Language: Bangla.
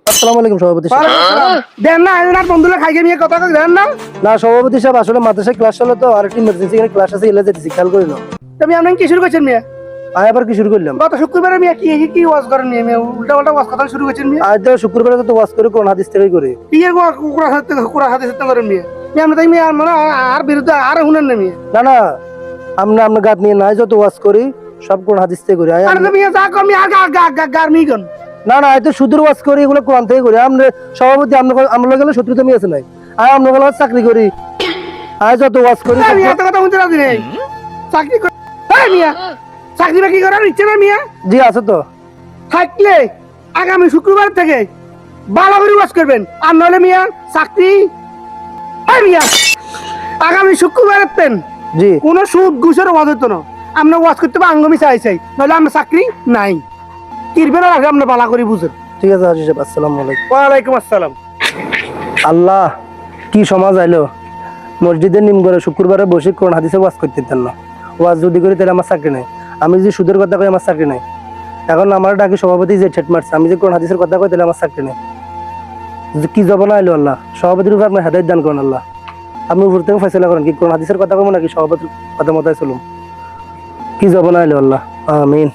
আসসালামু সভাপতি দেন না বন্ধুরা খাইকে নিয়ে কথা দেন না। না সভাপতি সাহেব আসলে মাদ্রাসায় ক্লাস চলে তো আর একটা ইমার্জেন্সি ক্লাস আছে এলে যেতেছি খেয়াল করি না। তুমি আপনি কি শুরু করছেন মিয়া? আবার কি শুরু করলাম? গত শুক্রবারে মিয়া কি ওয়াজ করেন মিয়া? উল্টা পাল্টা ওয়াজ কথা শুরু করছেন মিয়া? আজ তো শুক্রবারে তো ওয়াজ করে কোন হাদিস থেকে করে কি এর কোরআন হাদিস থেকে করেন মিয়া? আমি তাই মিয়া মানে আর বিরুদ্ধে আর শুনেন না মিয়া? না না আমরা আপনার গাত নিয়ে নাই যত ওয়াজ করি সব কোন হাদিস থেকে করি। আরে মিয়া যা কমি আর গার্মি কোন না না এত সুদূর ওয়াজ করি এগুলো কোরআন থেকে করি। আমরা সভাপতি আমরা গেলে শত্রুতা মিয়া আছে নাই আর আমরা গেলে চাকরি করি আর যত ওয়াজ করি আমি এত কথা বলতে রাজি নেই। চাকরি করি মিয়া চাকরি বাকরি করার ইচ্ছে না মিয়া? জি আছে তো। থাকলে আগামী শুক্রবার থেকে ভালো করে ওয়াজ করবেন আর নইলে মিয়া চাকরি মিয়া আগামী শুক্রবার পেন জি কোনো সুদ ঘুষের ওয়াজ হতো না। আমরা ওয়াজ করতে পারবো আঙ্গমি চাই নইলে আমরা চাকরি নাই কিরবেন আগে আমরা ভালো করে বুঝেন। ঠিক আছে হাজি সাহেব আসসালামু আলাইকুম। ওয়ালাইকুম আসসালাম। আল্লাহ কি সমাজ আইলো মসজিদের নিম করে শুক্রবারে বসে কোন হাদিসে ওয়াজ করতে দিতেন না। ওয়াজ যদি করি তাহলে আমার চাকরি নাই। আমি যদি সুদের কথা কই আমার চাকরি নাই। এখন আমার ডাকি সভাপতি যে ঠেট মারছে আমি যে কোন হাদিসের কথা কই তাহলে আমার চাকরি নাই। কি জবান আইলো আল্লাহ সভাপতির উপর আপনি হেদায়েত দান করেন আল্লাহ। আপনি উপর থেকে ফয়সালা করেন কি কোন হাদিসের কথা কইব নাকি সভাপতির কথা মতো চলুন। কি জবান আইলো আল্লাহ আমিন।